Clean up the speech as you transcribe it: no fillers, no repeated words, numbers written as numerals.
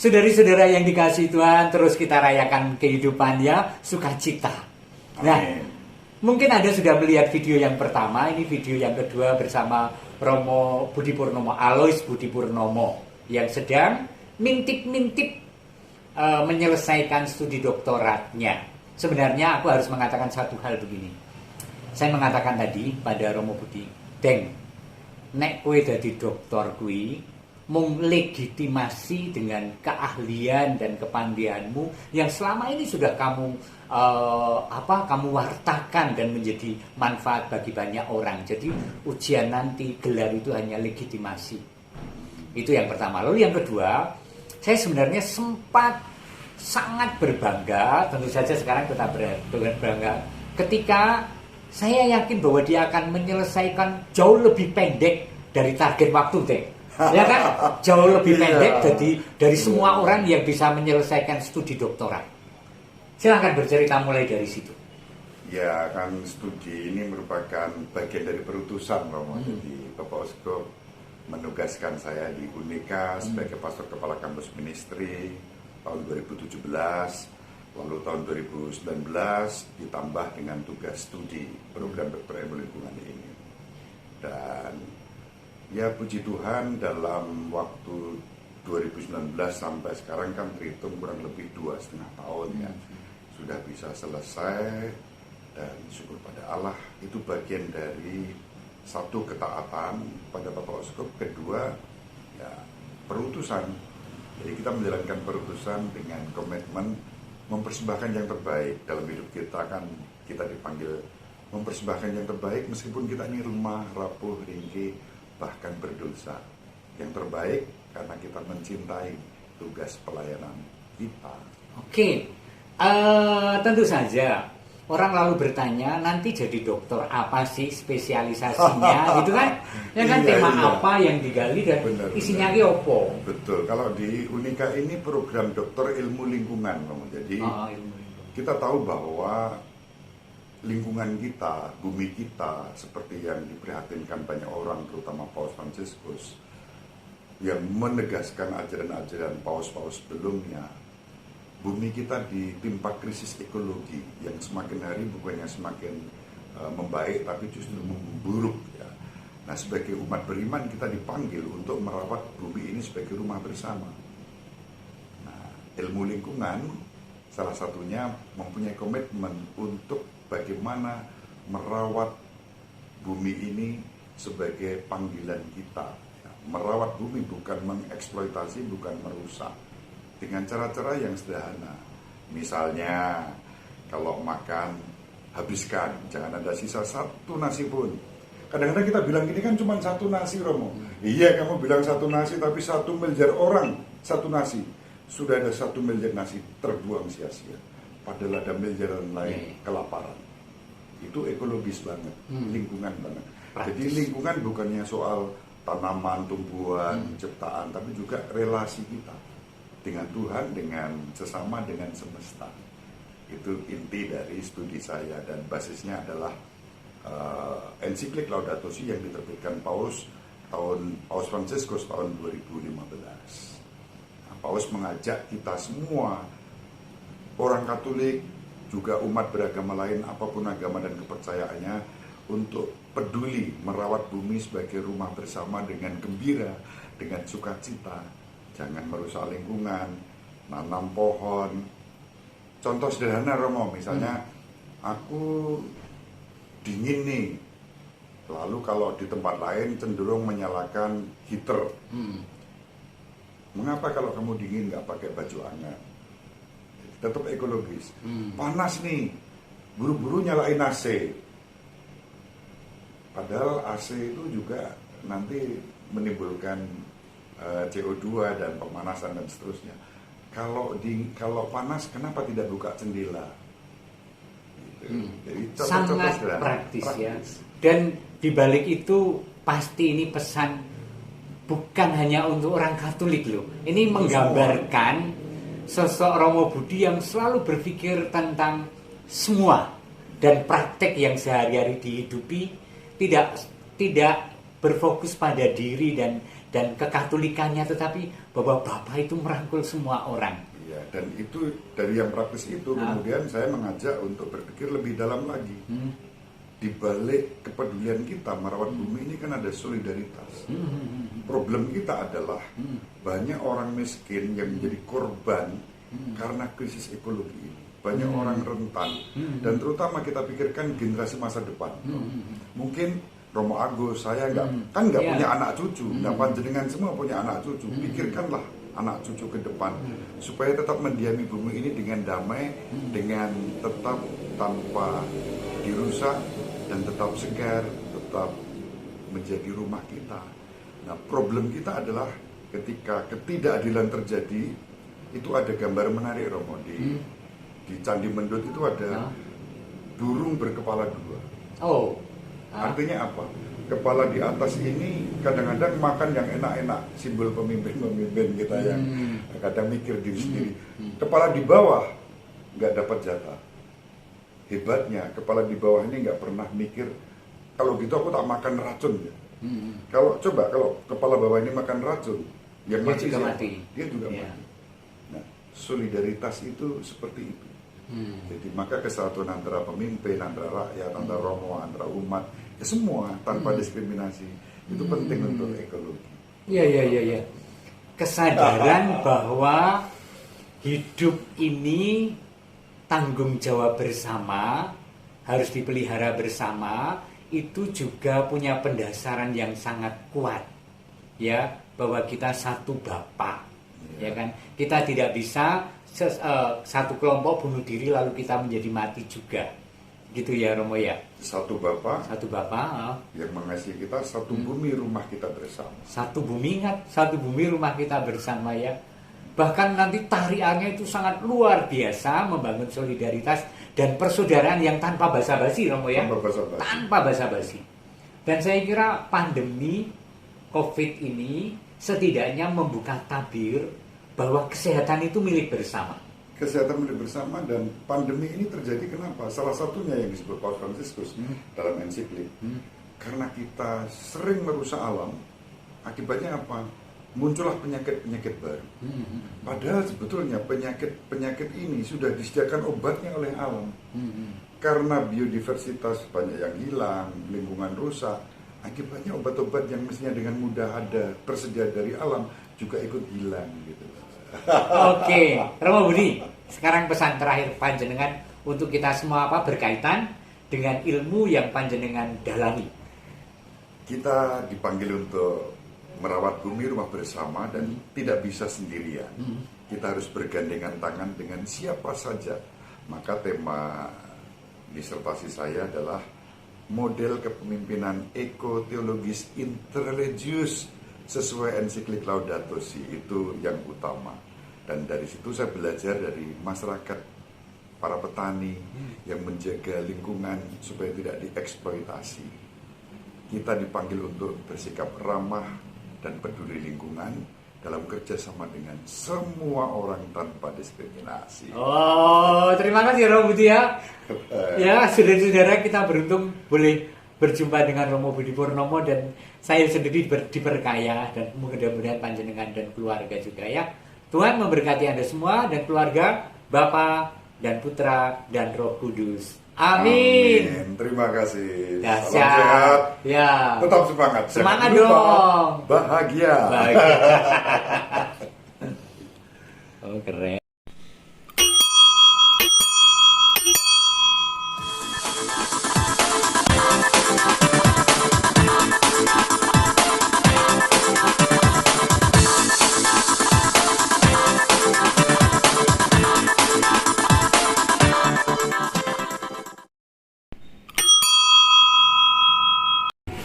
Saudari-saudara yang dikasihi Tuhan, terus kita rayakan kehidupannya, sukacita. Nah, mungkin Anda sudah melihat video yang pertama, ini video yang kedua bersama Romo Budi Purnomo, Alois Budi Purnomo, yang sedang mintip-mintip menyelesaikan studi doktoratnya. Sebenarnya aku harus mengatakan satu hal begini. Saya mengatakan tadi pada Romo Budi, Deng, nek kowe dadi doktor kuwi mung legitimasi dengan keahlian dan kepandaianmu yang selama ini sudah kamu kamu wartakan dan menjadi manfaat bagi banyak orang. Jadi ujian nanti, gelar itu hanya legitimasi. Itu yang pertama. Lalu yang kedua, saya sebenarnya sempat sangat berbangga, tentu saja sekarang tetap berbangga, ketika saya yakin bahwa dia akan menyelesaikan jauh lebih pendek dari target waktu, Dek. Ya kan? Jauh lebih pendek dari semua orang yang bisa menyelesaikan studi doktorat. Silahkan bercerita mulai dari situ. Ya kan, studi ini merupakan bagian dari perutusan, Romo. Jadi Bapak Uskup menugaskan saya di Unika sebagai pastor kepala kampus ministry tahun 2017, lalu tahun 2019 ditambah dengan tugas studi program dokter ilmu lingkungan ini. Dan ya puji Tuhan, dalam waktu 2019 sampai sekarang kan terhitung kurang lebih 2,5 tahun ya, sudah bisa selesai. Dan syukur pada Allah, itu bagian dari satu, ketaatan pada Bapak Uskup, kedua ya perutusan. Jadi kita menjalankan perutusan dengan komitmen mempersembahkan yang terbaik dalam hidup kita. Kan kita dipanggil mempersembahkan yang terbaik meskipun kita ini lemah, rapuh, ringkih, bahkan berdosa. Yang terbaik karena kita mencintai tugas pelayanan kita. Oke, tentu saja orang lalu bertanya, nanti jadi dokter apa sih spesialisasinya, gitu kan? Ya kan, tema apa yang digali dan isinya ki opo? Betul. Kalau di Unika ini program dokter ilmu lingkungan, jadi kita tahu bahwa lingkungan kita, bumi kita, seperti yang diprihatinkan banyak orang, terutama Paus Fransiskus, yang menegaskan ajaran-ajaran paus-paus sebelumnya. Bumi kita ditimpa krisis ekologi yang semakin hari bukannya semakin membaik, tapi justru memburuk. Ya. Nah, sebagai umat beriman kita dipanggil untuk merawat bumi ini sebagai rumah bersama. Nah, ilmu lingkungan salah satunya mempunyai komitmen untuk bagaimana merawat bumi ini sebagai panggilan kita. Ya, merawat bumi bukan mengeksploitasi, bukan merusak. Dengan cara-cara yang sederhana. Misalnya, kalau makan, habiskan. Jangan ada sisa satu nasi pun. Kadang-kadang kita bilang ini kan cuma satu nasi, Romo. Iya, kamu bilang satu nasi, tapi 1 miliar orang satu nasi. Sudah ada 1 miliar nasi terbuang sia-sia. Padahal ada miliaran lain kelaparan. Itu ekologis banget, lingkungan banget. Jadi lingkungan bukannya soal tanaman, tumbuhan, ciptaan, tapi juga relasi kita dengan Tuhan, dengan sesama, dengan semesta. Itu inti dari studi saya, dan basisnya adalah ensiklik Laudato Si yang diterbitkan Paus Fransiskus tahun 2015. Nah, Paus mengajak kita semua, orang Katolik, juga umat beragama lain, apapun agama dan kepercayaannya, untuk peduli merawat bumi sebagai rumah bersama dengan gembira, dengan sukacita. Jangan merusak lingkungan, nanam pohon. Contoh sederhana, Romo, misalnya aku dingin nih, lalu kalau di tempat lain cenderung menyalakan heater. Mengapa kalau kamu dingin nggak pakai baju hangat? Tetap ekologis. Panas nih, buru-buru nyalain AC. Padahal AC itu juga nanti menimbulkan CO2 dan pemanasan dan seterusnya. Kalau panas, kenapa tidak buka jendela? Gitu. Jadi sangat praktis ya. Dan dibalik itu pasti ini pesan bukan hanya untuk orang Katolik loh. Ini menggambarkan sosok Romo Budi yang selalu berpikir tentang semua, dan praktek yang sehari-hari dihidupi tidak berfokus pada diri dan dan kekatolikannya, tetapi bahwa Bapak itu merangkul semua orang. Iya, dan itu dari yang praktis itu kemudian saya mengajak untuk berpikir lebih dalam lagi. Di balik kepedulian kita merawat bumi ini kan ada solidaritas. Problem kita adalah banyak orang miskin yang menjadi korban karena krisis ekologi ini. Banyak orang rentan dan terutama kita pikirkan generasi masa depan. Mungkin Romo Agus, saya nggak punya anak cucu, panjenengan semua punya anak cucu. Pikirkanlah anak cucu ke depan supaya tetap mendiami bumi ini dengan damai, dengan tetap tanpa dirusak dan tetap segar, tetap menjadi rumah kita. Nah, problem kita adalah ketika ketidakadilan terjadi, itu ada gambar menarik Romo di Candi Mendut itu ada burung berkepala dua. Artinya apa? Kepala di atas ini kadang-kadang makan yang enak-enak, simbol pemimpin-pemimpin kita yang kadang mikir diri sendiri. Kepala di bawah nggak dapat jatah. Hebatnya kepala di bawah ini nggak pernah mikir kalau gitu aku tak makan racun ya. Kalau kepala bawah ini makan racun, yang dia juga mati. Dia juga mati. Nah, solidaritas itu seperti itu. Jadi maka kesatuan antara pemimpin, antara rakyat, antara romo, antara umat, ya semua tanpa diskriminasi itu penting untuk ekologi. Iya. Kesadaran bahwa hidup ini tanggung jawab bersama, harus dipelihara bersama, itu juga punya pendasaran yang sangat kuat, ya, bahwa kita satu Bapa, ya kan? Kita tidak bisa satu kelompok bunuh diri lalu kita menjadi mati juga, gitu ya Romo ya. Satu Bapa yang mengasihi kita, satu bumi rumah kita bersama. Satu bumi, ingat, satu bumi rumah kita bersama ya. Bahkan nanti tariannya itu sangat luar biasa, membangun solidaritas dan persaudaraan yang tanpa basa-basi Romo ya. Tanpa basa-basi. Dan saya kira pandemi COVID ini setidaknya membuka tabir bahwa kesehatan itu milik bersama. Kesehatan milik bersama, dan pandemi ini terjadi kenapa? Salah satunya yang disebut Paus Fransiskus dalam ensiklik. Karena kita sering merusak alam, akibatnya apa? Muncullah penyakit-penyakit baru. Padahal sebetulnya penyakit ini sudah disediakan obatnya oleh alam. Karena biodiversitas banyak yang hilang, lingkungan rusak, akibatnya obat-obat yang mestinya dengan mudah ada tersedia dari alam juga ikut hilang gitu. Oke, Romo Budi, sekarang pesan terakhir panjenengan untuk kita semua berkaitan dengan ilmu yang panjenengan dalami. Kita dipanggil untuk merawat bumi rumah bersama dan tidak bisa sendirian. Kita harus bergandengan tangan dengan siapa saja. Maka tema disertasi saya adalah model kepemimpinan ekoteologis interreligius sesuai ensiklik Laudato Si, itu yang utama. Dan dari situ saya belajar dari masyarakat, para petani yang menjaga lingkungan supaya tidak dieksploitasi. Kita dipanggil untuk bersikap ramah dan peduli lingkungan dalam kerjasama dengan semua orang tanpa diskriminasi. Terima kasih Romo Budi ya. Ya, saudara-saudara, kita beruntung boleh berjumpa dengan Romo Budi Purnomo, dan saya sendiri diperkaya, dan mudah-mudahan panjenengan dan keluarga juga ya. Tuhan memberkati Anda semua dan keluarga, Bapa dan Putra dan Roh Kudus. Amin. Terima kasih. Salam sehat. Ya. Tetap semangat. Semangat dong. Bahagia. Keren.